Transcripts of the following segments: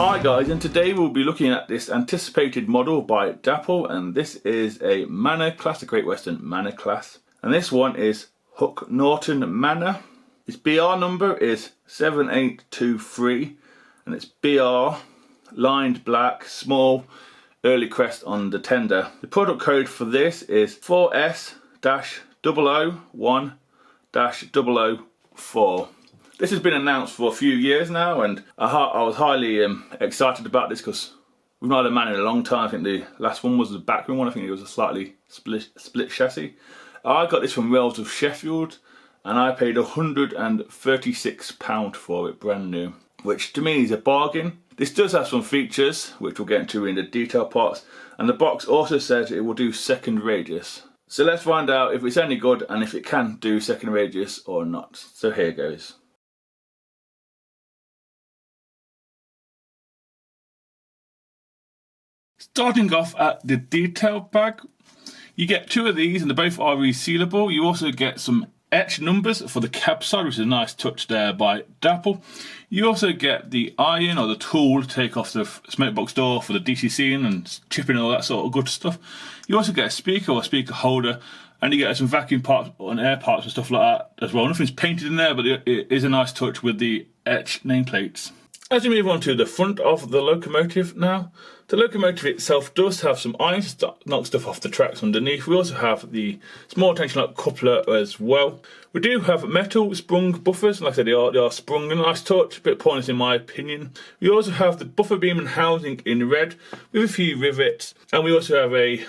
Hi guys, and today we'll be looking at this anticipated model by Dapol, and this is a Manor class, a Great Western Manor class. And this one is Hook Norton Manor. Its BR number is 7823 and it's BR lined black, small, early crest on the tender. The product code for this is 4S-001-004. This has been announced for a few years now, and I was highly excited about this because we've not had a Manor in a long time. I think the last one was the backroom one. I think it was a slightly split chassis. I got this from Wells of Sheffield and I paid £136 for it, brand new, which to me is a bargain. This does have some features which we'll get into in the detail parts, and the box also says it will do second radius. So let's find out if it's any good and if it can do second radius or not. So here goes. Starting off at the detail bag, you get two of these and they both are resealable. You also get some etched numbers for the cab side, which is a nice touch there by Dapol. You also get the iron or the tool to take off the smoke box door for the DCCing and chipping and all that sort of good stuff. You also get a speaker or a speaker holder, and you get some vacuum parts and air parts and stuff like that as well. Nothing's painted in there, but it is a nice touch with the etched nameplates. As we move on to the front of the locomotive now, the locomotive itself does have some iron to knock stuff off the tracks underneath. We also have the small tension lock coupler as well. We do have metal sprung buffers, like I said, they are sprung, a nice touch, a bit pointless in my opinion. We also have the buffer beam and housing in red with a few rivets, and we also have a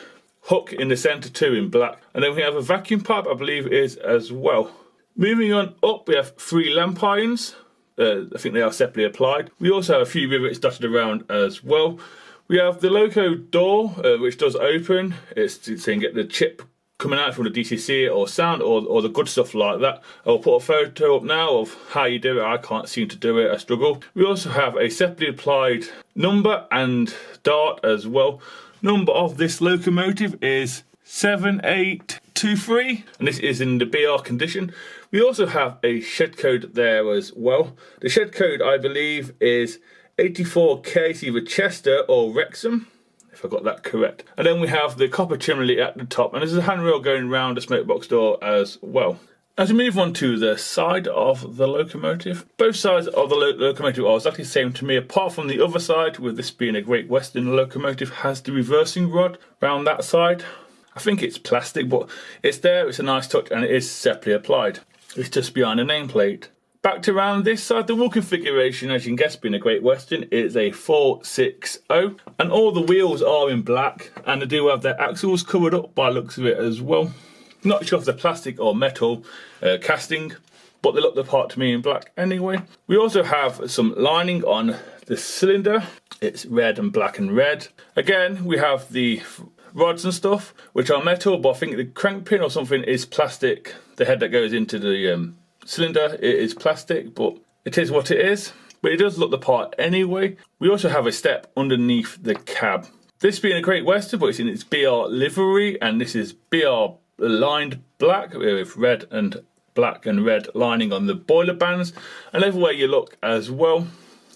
hook in the centre too in black. And then we have a vacuum pipe, I believe it is as well. Moving on up, we have 3 lamp irons. I think they are separately applied. We also have a few rivets dotted around as well. We have the loco door, which does open. It's so you can get the chip coming out from the DCC or sound or the good stuff like that. I'll put a photo up now of how you do it. I can't seem to do it, I struggle. We also have a separately applied number and dart as well. Number of this locomotive is 7823, and this is in the BR condition. We also have a shed code there as well. The shed code, I believe, is 84K, it's either Chester or Wrexham, if I got that correct. And then we have the copper chimney at the top, and there's a handrail going round the smoke box door as well. As we move on to the side of the locomotive, both sides of the locomotive are exactly the same to me, apart from the other side, with this being a Great Western locomotive, has the reversing rod round that side. I think it's plastic, but it's there, it's a nice touch, and it is separately applied. It's just behind the nameplate. Back to around this side, the wheel configuration, as you can guess, being a Great Western, is a 460, and all the wheels are in black, and they do have their axles covered up by the looks of it as well. Not sure if they're plastic or metal casting, but they look the part to me in black anyway. We also have some lining on the cylinder. It's red and black and red. Again, we have the rods and stuff, which are metal, but I think the crank pin or something is plastic. The head that goes into the cylinder, it is plastic, but it is what it is. But it does look the part anyway. We also have a step underneath the cab. This being a Great Western, but it's in its BR livery, and this is BR lined black with red and black and red lining on the boiler bands, and everywhere you look as well.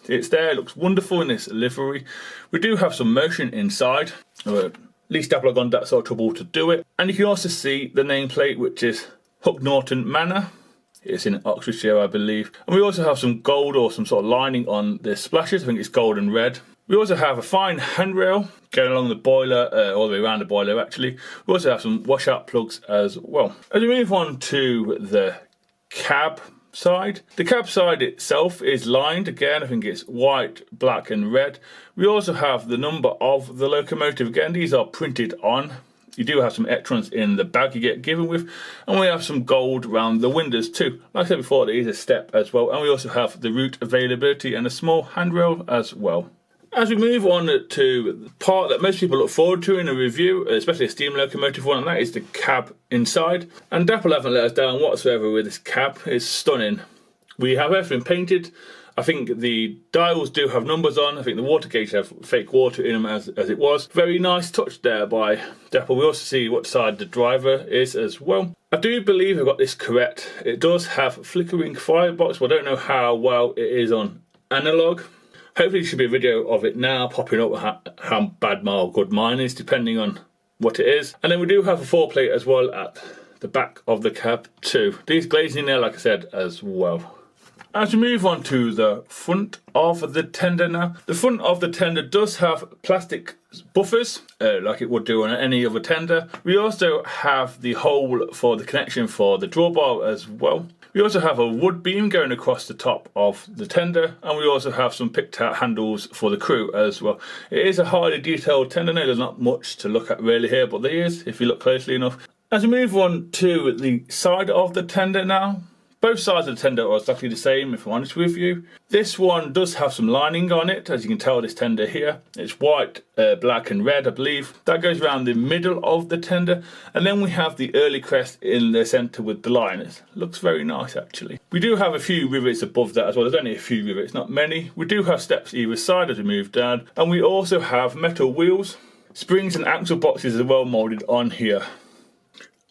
It's there, it looks wonderful in this livery. We do have some motion inside, or at least Dapol have gone that sort of trouble to do it. And you can also see the nameplate, which is Hook Norton Manor. It's in Oxfordshire, I believe. And we also have some gold or some sort of lining on the splashes. I think it's gold and red. We also have a fine handrail going along the boiler, all the way around the boiler actually. We also have some washout plugs as well. As we move on to the cab side, the cab side itself is lined. Again, I think it's white, black and red. We also have the number of the locomotive. Again, these are printed on. You do have some extras in the bag you get given with, and we have some gold around the windows too. Like I said before, there is a step as well, and we also have the route availability and a small handrail as well. As we move on to the part that most people look forward to in a review, especially a steam locomotive one, and that is the cab inside. And Dapol haven't let us down whatsoever with this cab. It's stunning. We have everything painted. I think the dials do have numbers on. I think the water gauge have fake water in them as it was. Very nice touch there by Dapol. We also see what side the driver is as well. I do believe I got this correct. It does have flickering firebox, but I don't know how well it is on analog. Hopefully there should be a video of it now popping up how bad my good mine is, depending on what it is. And then we do have a 4-plate as well at the back of the cab too. These glazing in there, like I said, as well. As we move on to the front of the tender now, the front of the tender does have plastic buffers, like it would do on any other tender. We also have the hole for the connection for the drawbar as well. We also have a wood beam going across the top of the tender, and we also have some picked out handles for the crew as well. It is a highly detailed tender. Now, there's not much to look at really here, but there is if you look closely enough. As we move on to the side of the tender now, both sides of the tender are exactly the same, if I'm honest with you. This one does have some lining on it, as you can tell, this tender here. It's white, black and red, I believe. That goes around the middle of the tender. And then we have the early crest in the centre with the line. It looks very nice, actually. We do have a few rivets above that as well. There's only a few rivets, not many. We do have steps either side as we move down. And we also have metal wheels, springs and axle boxes as well moulded on here.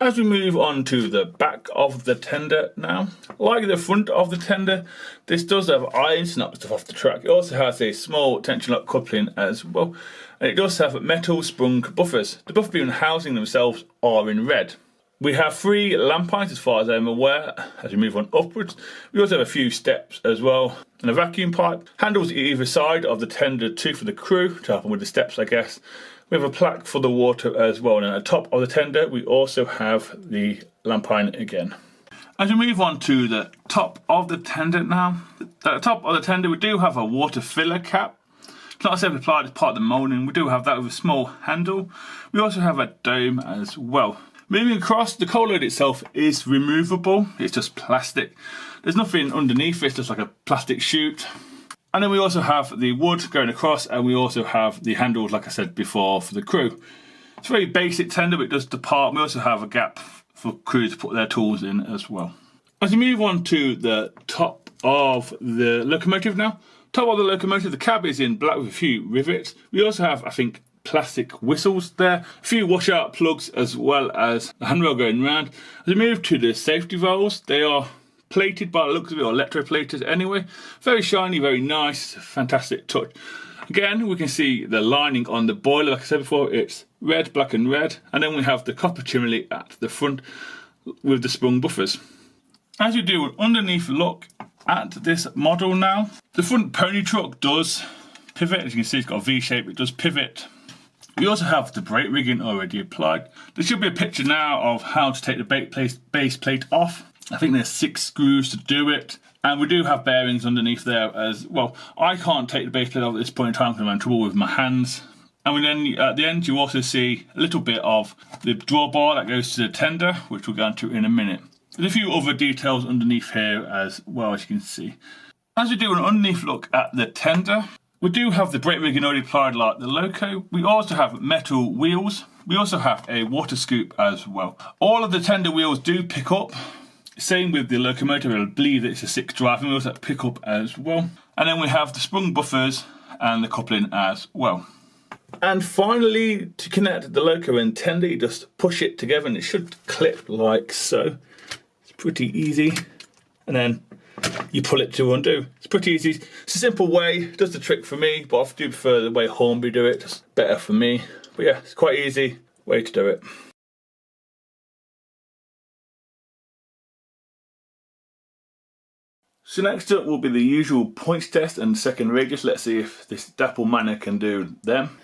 As we move on to the back of the tender now, like the front of the tender, this does have iron snap stuff off the track. It also has a small tension lock coupling as well, and it does have metal sprung buffers. The buffer beam housing themselves are in red. We have 3 lamp points as far as I'm aware as we move on upwards. We also have a few steps as well, and a vacuum pipe. Handles either side of the tender too for the crew to help them with the steps, I guess. We have a plaque for the water as well, and at the top of the tender we also have the lampine again. As we move on to the top of the tender now, at the top of the tender we do have a water filler cap. It's not simply applied as part of the moulding. We do have that with a small handle. We also have a dome as well. Moving across, the coal load itself is removable. It's just plastic. There's nothing underneath, it's just like a plastic chute. And then we also have the wood going across, and we also have the handles, like I said before, for the crew. It's a very basic tender, but it does depart. We also have a gap for crew to put their tools in as well. As we move on to the top of the locomotive now, top of the locomotive, the cab is in black with a few rivets. We also have, I think, plastic whistles there, a few washout plugs, as well as the handrail going round. As we move to the safety valves, they are plated by the looks of it, or electroplated anyway. Very shiny, very nice, fantastic touch. Again, we can see the lining on the boiler, like I said before, it's red, black and red. And then we have the copper chimney at the front with the sprung buffers. As we do an underneath look at this model now, the front pony truck does pivot. As you can see, it's got a V shape, it does pivot. We also have the brake rigging already applied. There should be a picture now of how to take the base plate off. I think there's 6 screws to do it, and we do have bearings underneath there as well. I can't take the base plate off at this point in time because I'm in trouble with my hands. And then at the end you also see a little bit of the drawbar that goes to the tender, which we'll go into in a minute. There's a few other details underneath here as well, as you can see. As we do an underneath look at the tender, we do have the brake rigging already applied like the loco. We also have metal wheels. We also have a water scoop as well. All of the tender wheels do pick up. Same with the locomotive, I believe that it's a 6 drive, and we also have pick up as well. And then we have the sprung buffers and the coupling as well. And finally, to connect the loco and tender, you just push it together and it should clip like so. It's pretty easy. And then you pull it to undo. It's pretty easy. It's a simple way, it does the trick for me, but I do prefer the way Hornby do it, it's better for me. But yeah, it's quite easy way to do it. So next up will be the usual points test and second radius. Let's see if this Dapol Manor can do them.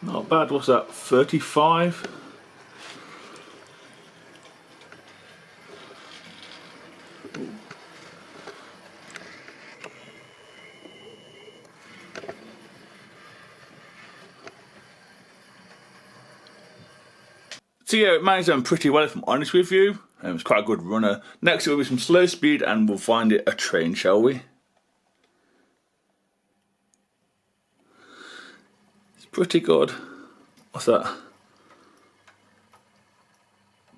Not bad. What's that? 35. So yeah, it managed them pretty well if I'm honest with you. It's quite a good runner. Next it will be some slow speed and we'll find it a train, shall we? It's pretty good. What's that?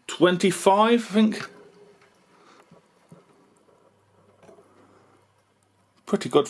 25, I think. Pretty good.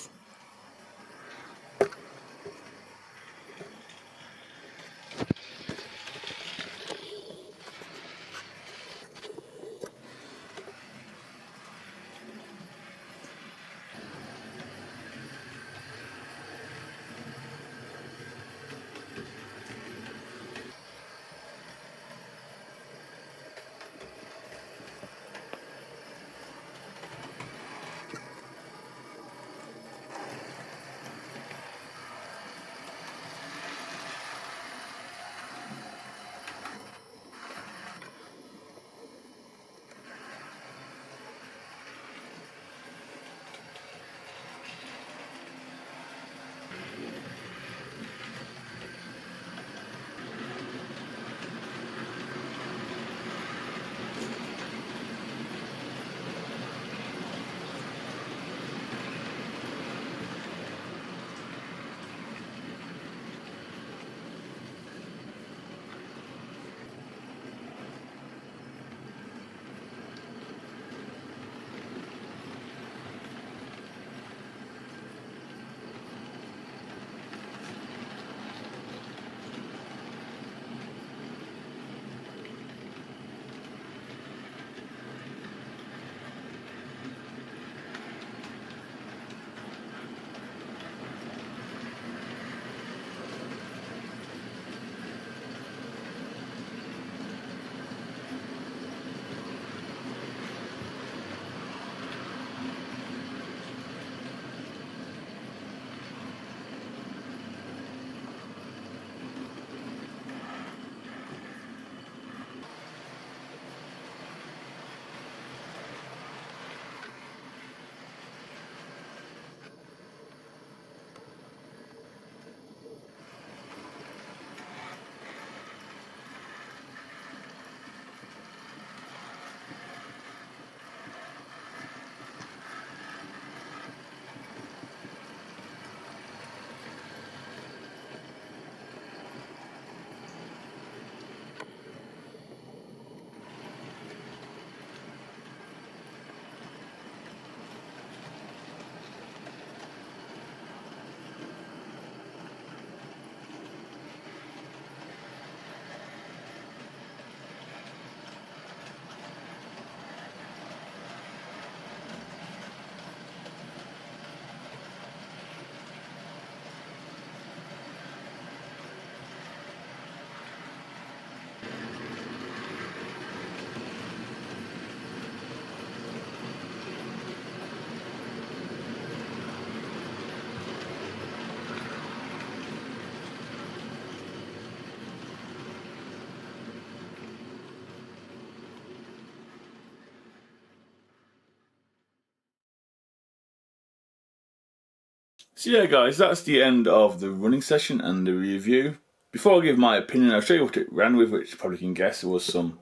So yeah guys, that's the end of the running session and the review. Before I give my opinion, I'll show you what it ran with, which you probably can guess. It was some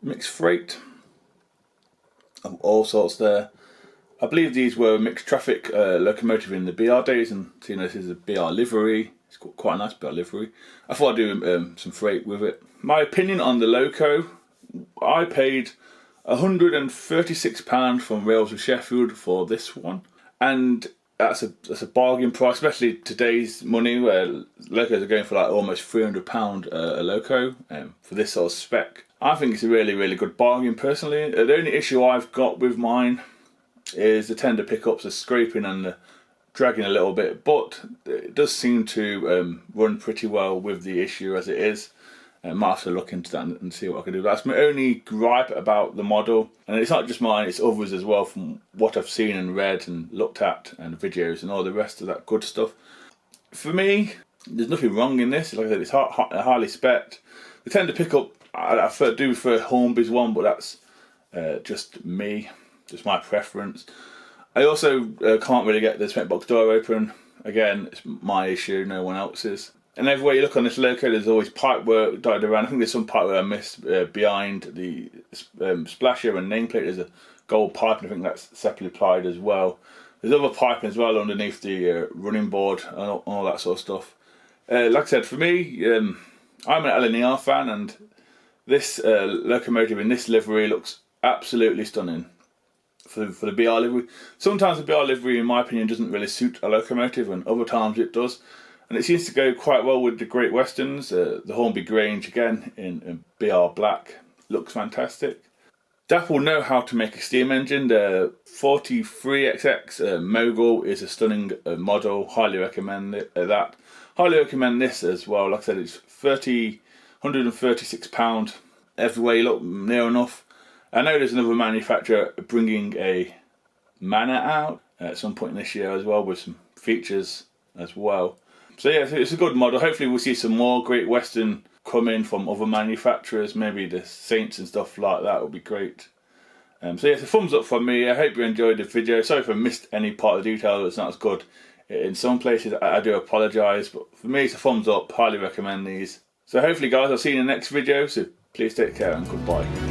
mixed freight of all sorts there. I believe these were mixed traffic locomotive in the BR days, and seeing this is a BR livery, it's got quite a nice BR livery. I thought I'd do some freight with it. My opinion on the loco, I paid £136 from Rails of Sheffield for this one, and that's a bargain price, especially today's money where locos are going for like almost £300 a loco for this sort of spec. I think it's a really good bargain personally. The only issue I've got with mine is the tender pickups are scraping and dragging a little bit, but it does seem to run pretty well with the issue as it is. I might have to look into that and see what I can do. That's my only gripe about the model, and it's not just mine, it's others as well from what I've seen and read and looked at and videos and all the rest of that good stuff. For me, There's nothing wrong in this. Like I said, it's highly spec'd. They tend to pick up, I do prefer Hornby's one, but that's just me, just my preference. I also can't really get the cement box door open. Again, it's my issue, no one else's. And everywhere you look on this loco, there's always pipe work dotted around. I think there's some pipe work I missed behind the splasher and nameplate. There's a gold pipe, and I think that's separately applied as well. There's other piping as well underneath the running board and all that sort of stuff. Like I said, for me, I'm an LNER fan, and this locomotive in this livery looks absolutely stunning for the BR livery. Sometimes the BR livery, in my opinion, doesn't really suit a locomotive, and other times it does. And it seems to go quite well with the Great Westerns. The Hornby Grange, again, in BR black, looks fantastic. Dapol know how to make a steam engine. The 43XX Mogul is a stunning model. Highly recommend that. Highly recommend this as well. Like I said, it's £136 everywhere you look, near enough. I know there's another manufacturer bringing a Manor out at some point this year as well, with some features as well. So yeah, it's a good model. Hopefully we'll see some more Great Western come in from other manufacturers, maybe the Saints and stuff like that would be great. So yeah, it's a thumbs up from me. I hope you enjoyed the video. Sorry if I missed any part of the detail that's not as good. In some places I do apologise, but for me it's a thumbs up. Highly recommend these. So hopefully guys, I'll see you in the next video, so please take care and goodbye.